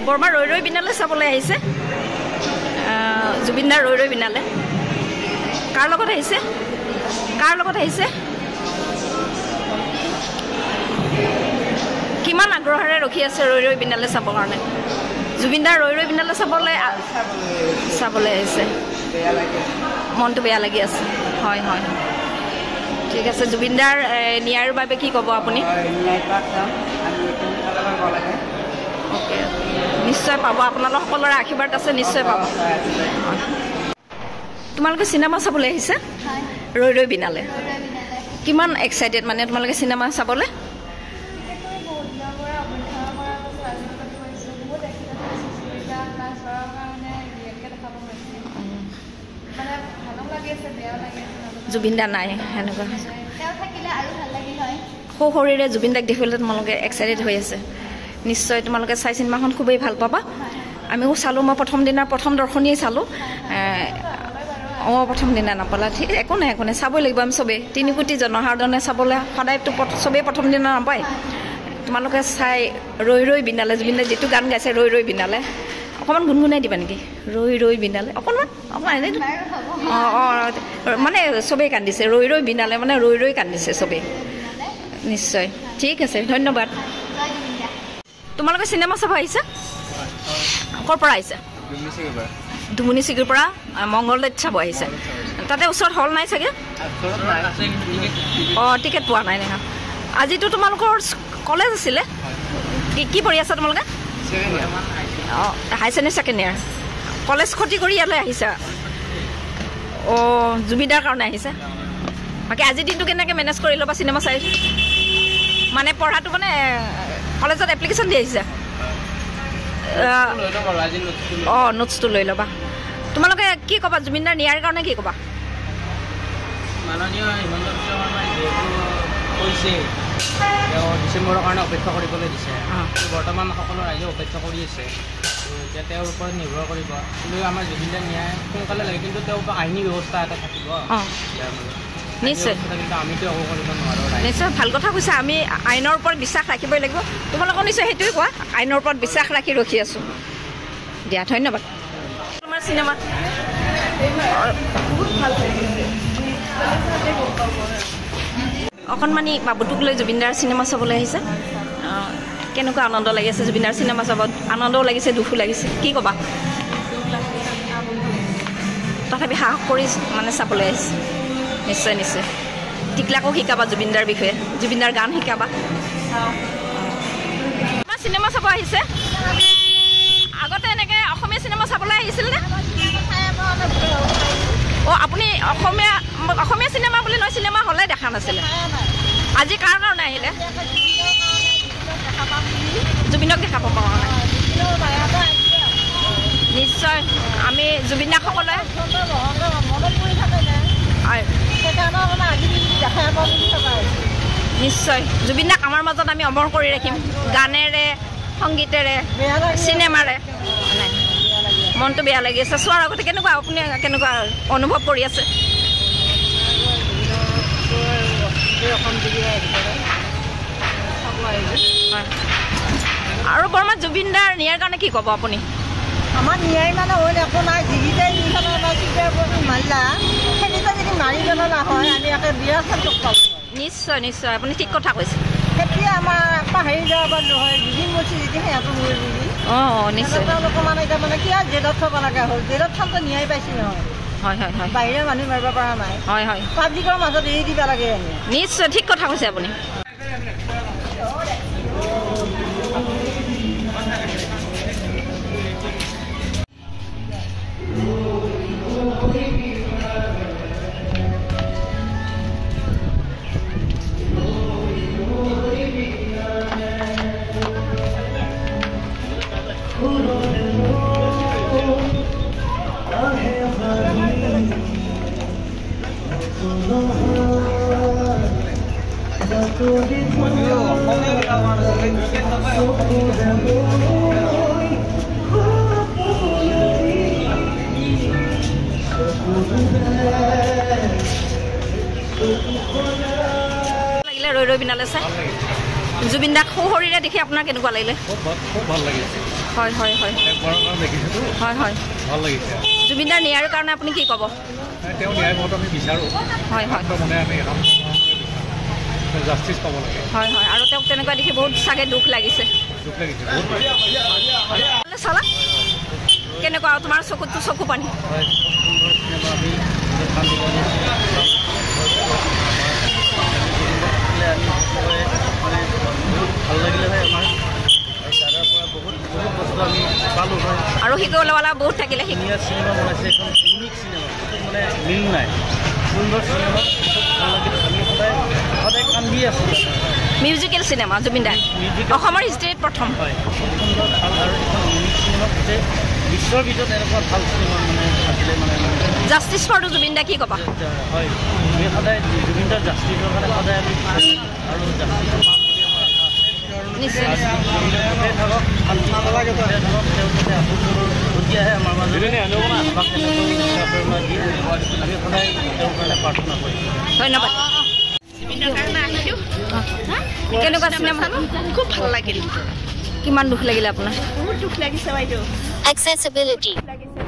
বৰমা ৰৈ ৰৈ বিনালে চাবলৈ আহিছে জুবিনদাৰ ৰৈ ৰৈ বিনালে কাৰ লগত আহিছে কিমান আগ্ৰহেৰে ৰখি আছে ৰৈ ৰৈ বিনালে চাবৰ কাৰণে জুবিনদাৰ ৰৈ ৰৈ বিনালে চাবলৈ আহিছে মনটো বেয়া লাগি আছে হয় হয় ঠিক আছে জুবিনদাৰ ন্যায়ৰ বাবে কি ক'ব আপুনি ওকে নিশ্চয় পাব আপোনালোক সকলোৰে আশীৰ্বাদ আছে নিশ্চয় পাব তোমালোকে চিনেমা চাবলৈ আহিছে ৰৈ ৰৈ বিনালে কিমান এক্সাইটেড মানে তোমালোকে চিনেমা চাবলৈ জুবিনদা নাই সেনেকুৱা সৰুৰে জুবিনদাক দেখিবলৈ তোমালোকে এক্সাইটেড হৈ আছে নিশ্চয় তোমালোকে চাই চিনেমাখন খুবেই ভাল পাবা আমিও চালোঁ মই প্ৰথম দিনাৰ প্ৰথম দৰ্শনীয়ে চালোঁ প্ৰথম দিনা নাপালা ঠিক একো নাই চাবই লাগিব আমি চবেই 3 কোটি জনসাধাৰণে চাবলৈ সদায়তো চবেই প্ৰথম দিনা নাপায় তোমালোকে চাই ৰৈ ৰৈ বিনালে জুবিনদাই যিটো গান গাইছে ৰৈ ৰৈ বিনালে অকণমান গুণগুণাই দিবা নেকি ৰৈ ৰৈ বিনালে অকণমান মানে চবেই কান্দিছে ৰৈ ৰৈ বিনালে মানে ৰৈ ৰৈ কান্দিছে চবেই নিশ্চয় ঠিক আছে ধন্যবাদ তোমালোকে চিনেমা চাব আহিছা ক'ৰ পৰা আহিছা দুমুনি চিগিৰ পৰা মংগলদৈত চাব আহিছে তাতে ওচৰত হল নাই চাগে টিকেট পোৱা নাই নহয় আজিতো তোমালোকৰ কলেজ আছিলে কি পঢ়ি আছা তোমালোকে হাই ছেকেণ্ডেৰী ছেকেণ্ড ইয়াৰ কলেজ ক্ষতি কৰি ইয়ালৈ আহিছা জুবিনদাৰ কাৰণে আহিছে বাকী আজিৰ দিনটো কেনেকৈ মেনেজ কৰি ল'বা চিনেমা চাই মানে পঢ়াটো মানে কলেজত এপ্লিকেশ্যন দি আহিছা নোটছটো লৈ ল'বা তোমালোকে কি ক'বা জুবিনদাৰ ন্যায়ৰ কাৰণে কি ক'বা মাননীয় হিমন্ত বিশ্ব শৰ্মাই কৈছে ডিচেম্বৰৰ কাৰণে অপেক্ষা কৰিবলৈ দিছে বৰ্তমান সকলো ৰাইজে অপেক্ষা কৰি আছে এতিয়া তেওঁৰ ওপৰত নিৰ্ভৰ কৰিব কিন্তু আমাৰ জুবিনদাৰ ন্যায় সোনকালে লাগে কিন্তু তেওঁৰ আইনী ব্যৱস্থা এটা থাকিব নিশ্চয় কিন্তু আমিতো একো কৰিব নোৱাৰোঁ নিশ্চয় ভাল কথা কৈছে আমি আইনৰ ওপৰত বিশ্বাস ৰাখিবই লাগিব তোমালোকৰ নিশ্চয় সেইটোৱে কোৱা আইনৰ ওপৰত বিশ্বাস ৰাখি ৰখি আছোঁ দিয়া ধন্যবাদ তোমাৰ চিনেমা অকণমানি বাবুটোক লৈ জুবিনদাৰ চিনেমা চাবলৈ আহিছে কেনেকুৱা আনন্দ লাগিছে জুবিনদাৰ চিনেমা চাব আনন্দও লাগিছে দুখো লাগিছে কি ক'বা তথাপি সাহস কৰি মানে চাবলৈ আহিছে নিশ্চয় নিশ্চয় টিকলাকো শিকাবা জুবিনদাৰ বিষয়ে জুবিনদাৰ গান শিকাবা চিনেমা চাব আহিছে আগতে এনেকৈ অসমীয়া চিনেমা চাবলৈ আহিছিল নে আপুনি অসমীয়া চিনেমা বুলি নহয় চিনেমা হলে দেখা নাছিলে আজি কাৰ কাৰণে আহিলে জুবিনক দেখা পাব নিশ্চয় আমি জুবিনদাক সকলোৱে নিশ্চয় জুবিনদাক আমাৰ মাজত আমি অমৰ কৰি ৰাখিম গানেৰে সংগীতেৰে চিনেমাৰে মনটো বেয়া লাগি আছে চোৱাৰ আগতে কেনেকুৱা আপুনি কেনেকুৱা অনুভৱ কৰি আছে আৰু বৰ্মা জুবিনদাৰ ন্যায়ৰ কাৰণে কি ক'ব আপুনি আমাৰ ন্যায় মানে হ'ল একো নাই যিকেইটাই মাৰিলা সেইকেইটা যদি মাৰি পেলোৱা হয় আমি একে বিয়া ক্ষেত্ৰত পাব নিশ্চয় নিশ্চয় আপুনি ঠিক কথা কৈছে সেইটোৱে আমাৰ পাহৰি যাব নহয় যদি মচি যদি সিহঁতৰ মৰি বুলি নিশ্চয় তেওঁলোকৰ মানে এতিয়া মানে কি জেলত থ'ব লগা হ'ল জেলত থওঁতে ন্যায় পাইছে নহয় হয় হয় হয় বাহিৰৰ মানুহ মাৰিব পৰা নাই হয় হয় পাব্লিকৰ মাজত এৰি দিব লাগে আমি নিশ্চয় ঠিক কথা কৈছে আপুনি লাগিলে ৰৈ ৰৈ বিনালে চাই জুবিনদাক সশৰীৰে দেখি আপোনাৰ কেনেকুৱা লাগিলে খুব ভাল লাগিছে হয় হয় হয় একবাৰৰ কাৰণে দেখিছোঁতো হয় হয় ভাল লাগিছে জুবিনদাৰ ন্যায়ৰ কাৰণে আপুনি কি ক'ব তেওঁ ন্যায় মত আমি বিচাৰোঁ হয় হয় মানে আমি জাষ্টিছ পাব লাগে হয় হয় আৰু তেওঁক তেনেকুৱা দেখি বহুত চাগে দুখ লাগিছে দুখ লাগিছে বহুত চালা কেনেকুৱা তোমাৰ চকুতো চকু পানী হয় সুন্দৰ চিনেমা আমি মানে বহুত ভাল লাগিলে হয় আমাৰ আৰু দাদাৰ পৰা বহুত বহুত বস্তু আমি পালোঁ হয় আৰু শিকিবলৈৱালা বহুত থাকিলে ধুনীয়া চিনেমা বনাইছে এখন ইউনিক চিনেমা মানে মিল নাই সুন্দৰ চিনেমা ভাল লাগিলে আমি সদায় সদায় কান্দি আছোঁ মিউজিকেল চিনেমা জুবিনদাৰ অসমৰ হিষ্ট্ৰীত প্ৰথম হয় খুব সুন্দৰ ভাল আৰু এখন ইউনিক চিনেমা গোটেই বিশ্বৰ ভিতৰত এনেকুৱা ভাল চিনেমা মানে আছিলে মানে জাষ্টিছ ফৰ জুবিনদা কি ক'বা হয় আমি সদায় জুবিনদাৰ জাষ্টিছৰ কাৰণে সদায় আমি আৰু জাষ্টিছ পাম বুলি আমাৰ আশা আছে নিশ্চয় গোটেই থাকক শান্তি নালাগে গোটেই থাকক তেওঁলোকে তেতিয়াহে আমাৰ মাজত আমাক প্ৰেৰণা দিয়ে আমি সদায় তেওঁৰ কাৰণে প্ৰাৰ্থনা কৰিম ধন্যবাদ কেনেকুৱা চিনেমা খুব ভাল লাগিল কিমান দুখ লাগিলে আপোনাৰ বহুত দুখ লাগিছে বাইদেউ Accessibility. লাগিছে